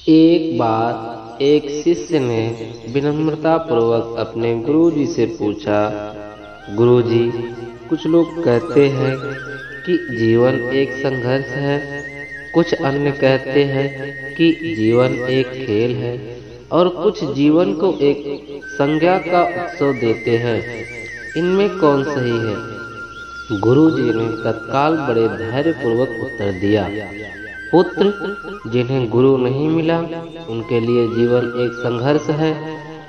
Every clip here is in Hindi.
एक बार एक शिष्य ने विनम्रता पूर्वक अपने गुरुजी से पूछा, गुरुजी, कुछ लोग कहते हैं कि जीवन एक संघर्ष है, कुछ अन्य कहते हैं कि जीवन एक खेल है और कुछ जीवन को एक संज्ञा का उत्सव देते हैं। इनमें कौन सही है? गुरुजी ने तत्काल बड़े धैर्यपूर्वक उत्तर दिया, पुत्र, जिन्हें गुरु नहीं मिला उनके लिए जीवन एक संघर्ष है,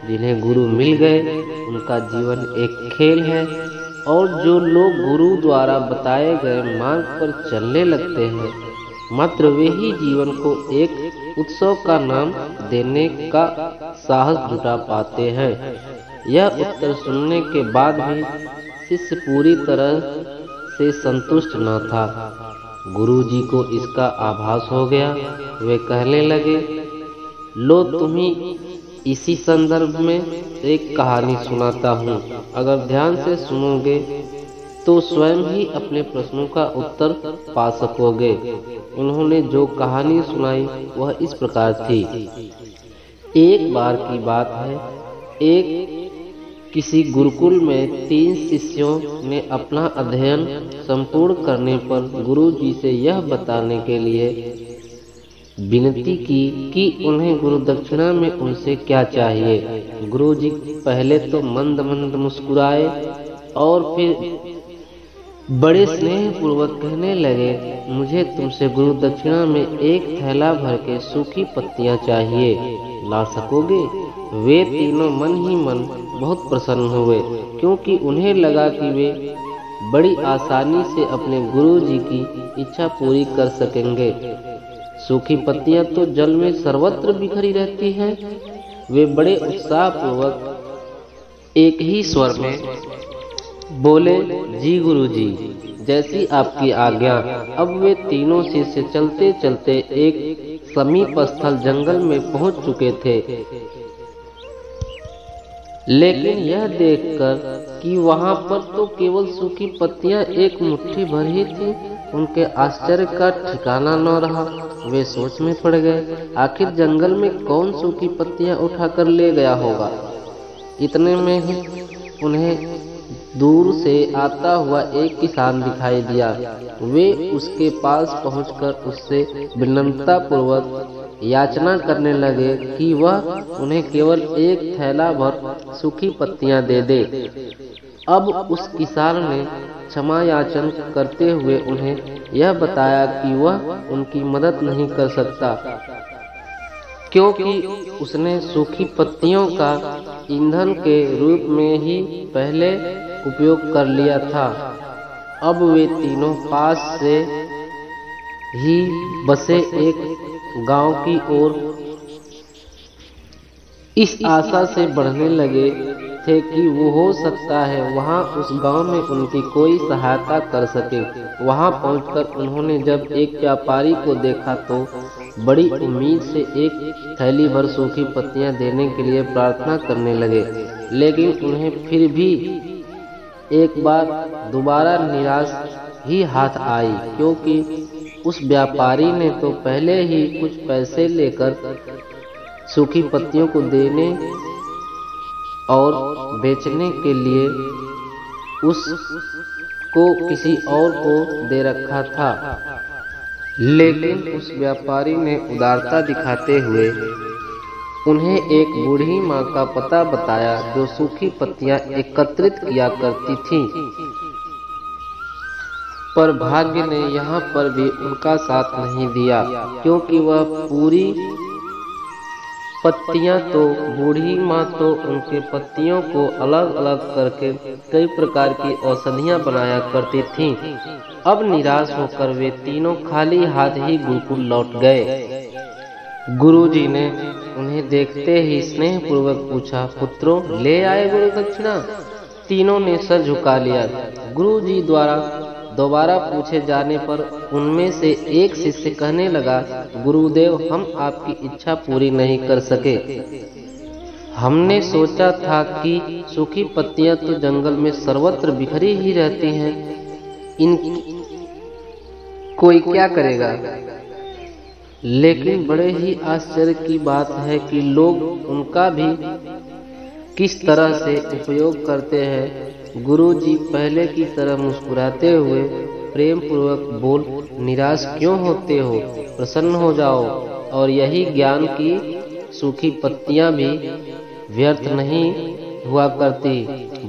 जिन्हें गुरु मिल गए उनका जीवन एक खेल है, और जो लोग गुरु द्वारा बताए गए मार्ग पर चलने लगते हैं मात्र वे ही जीवन को एक उत्सव का नाम देने का साहस जुटा पाते हैं। यह उत्तर सुनने के बाद भी शिष्य पूरी तरह से संतुष्ट न था। गुरुजी को इसका आभास हो गया। वे कहने लगे, लो तुम्हें इसी संदर्भ में एक कहानी सुनाता हूँ। अगर ध्यान से सुनोगे तो स्वयं ही अपने प्रश्नों का उत्तर पा सकोगे। उन्होंने जो कहानी सुनाई वह इस प्रकार थी। एक बार की बात है, किसी गुरुकुल में 3 शिष्यों ने अपना अध्ययन संपूर्ण करने पर गुरुजी से यह बताने के लिए विनती की कि उन्हें गुरु दक्षिणा में उनसे क्या चाहिए। गुरुजी पहले तो मंद मंद मुस्कुराए और फिर बड़े स्नेह पूर्वक कहने लगे, मुझे तुमसे गुरु दक्षिणा में एक थैला भर के सूखी पत्तियां चाहिए, ला सकोगे? वे तीनों मन ही मन बहुत प्रसन्न हुए, क्योंकि उन्हें लगा कि वे बड़ी आसानी से अपने गुरुजी की इच्छा पूरी कर सकेंगे। सूखी पत्तियां तो जल में सर्वत्र बिखरी रहती हैं। वे बड़े उत्साह पूर्वक एक ही स्वर में बोले, जी गुरुजी, जैसी आपकी आज्ञा। अब वे तीनों शिष्य चलते चलते एक समीप स्थल जंगल में पहुंच चुके थे, लेकिन यह देखकर कि वहां पर तो केवल सूखी पत्तियां एक मुट्ठी भर ही थी, उनके आश्चर्य का ठिकाना न रहा। वे सोच में पड़ गए, आखिर जंगल में कौन सूखी पत्तियां उठाकर ले गया होगा। इतने में ही उन्हें दूर से आता हुआ एक किसान दिखाई दिया। वे उसके पास पहुंचकर उससे विनम्रता पूर्वक याचना करने लगे कि वह उन्हें केवल एक थैला भर सूखी पत्तियां दे दे। अब उस किसान ने क्षमा याचन करते हुए उन्हें यह बताया कि वह उनकी मदद नहीं कर सकता, क्योंकि उसने सूखी पत्तियों का ईंधन के रूप में ही पहले उपयोग कर लिया था। अब वे तीनों पास से ही बसे एक गांव की ओर इस आशा से बढ़ने लगे थे कि वो हो सकता है वहां उस गांव में उनकी कोई सहायता कर सके। वहां पहुंचकर उन्होंने जब एक व्यापारी को देखा तो बड़ी उम्मीद से एक थैली भर सूखी पत्तियां देने के लिए प्रार्थना करने लगे, लेकिन उन्हें फिर भी एक बार दोबारा निराश ही हाथ आई, क्योंकि उस व्यापारी ने तो पहले ही कुछ पैसे लेकर सूखी पत्तियों को देने और बेचने के लिए उसको किसी और को दे रखा था। लेकिन उस व्यापारी ने उदारता दिखाते हुए उन्हें एक बूढ़ी माँ का पता बताया जो सूखी पत्तियां एकत्रित किया करती थी। पर भाग्य ने यहाँ पर भी उनका साथ नहीं दिया, क्योंकि वह पूरी पत्तियां तो बूढ़ी माँ तो उनके पत्तियों को अलग अलग करके कई प्रकार की औषधियां बनाया करती थीं। अब निराश होकर वे तीनों खाली हाथ ही गुरुकुल लौट गए। गुरुजी ने उन्हें देखते ही स्नेह पूर्वक पूछा, पुत्रों, ले आए गुरु दक्षिणा? तीनों ने सर झुका लिया। गुरुजी द्वारा दोबारा पूछे जाने पर उनमें से एक शिष्य कहने लगा, गुरुदेव, हम आपकी इच्छा पूरी नहीं कर सके। हमने सोचा था कि सूखी पत्तियां तो जंगल में सर्वत्र बिखरी ही रहती हैं, इन कोई क्या करेगा। लेकिन बड़े ही आश्चर्य की बात है कि लोग उनका भी किस तरह से उपयोग करते हैं। गुरुजी पहले की तरह मुस्कुराते हुए प्रेम पूर्वक बोल, निराश क्यों होते हो, प्रसन्न हो जाओ। और यही ज्ञान की सूखी पत्तियां भी व्यर्थ नहीं हुआ करती,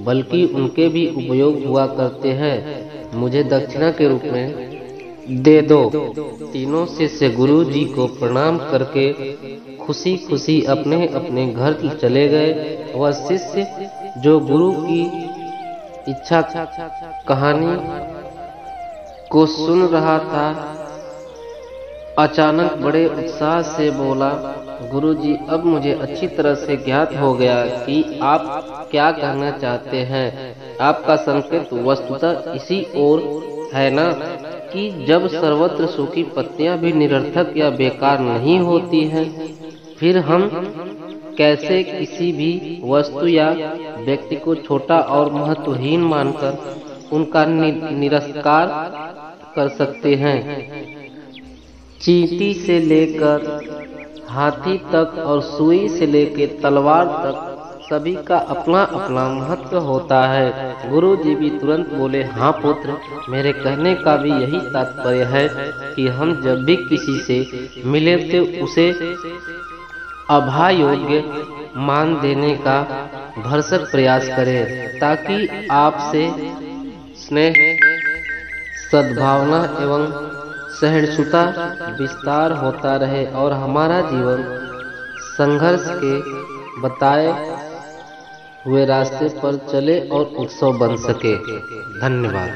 बल्कि उनके भी उपयोग हुआ करते हैं। मुझे दक्षिणा के रूप में दे दो। तीनों शिष्य गुरु जी को प्रणाम करके खुशी खुशी अपने अपने घर चले गए। वह शिष्य जो गुरु की इच्छा कहानी को सुन रहा था, अचानक बड़े उत्साह से बोला, गुरुजी, अब मुझे अच्छी तरह से ज्ञात हो गया कि आप क्या कहना चाहते हैं। आपका संकेत वस्तुतः इसी ओर है ना, कि जब सर्वत्र सूखी पत्तियां भी निरर्थक या बेकार नहीं होती हैं, फिर हम कैसे किसी भी वस्तु या व्यक्ति को छोटा और महत्वहीन मानकर उनका निरस्कार कर सकते हैं। चींटी से लेकर हाथी तक और सुई से लेकर तलवार तक सभी का अपना अपना महत्व होता है। गुरु जी भी तुरंत बोले, हाँ पुत्र, मेरे कहने का भी यही तात्पर्य है कि हम जब भी किसी से मिले तो उसे अभायोग्य मान देने का भरसक प्रयास करें, ताकि आपसे स्नेह, सद्भावना एवं सहिष्णुता विस्तार होता रहे और हमारा जीवन संघर्ष के बताए हुए रास्ते पर चले और उत्सव बन सके। धन्यवाद।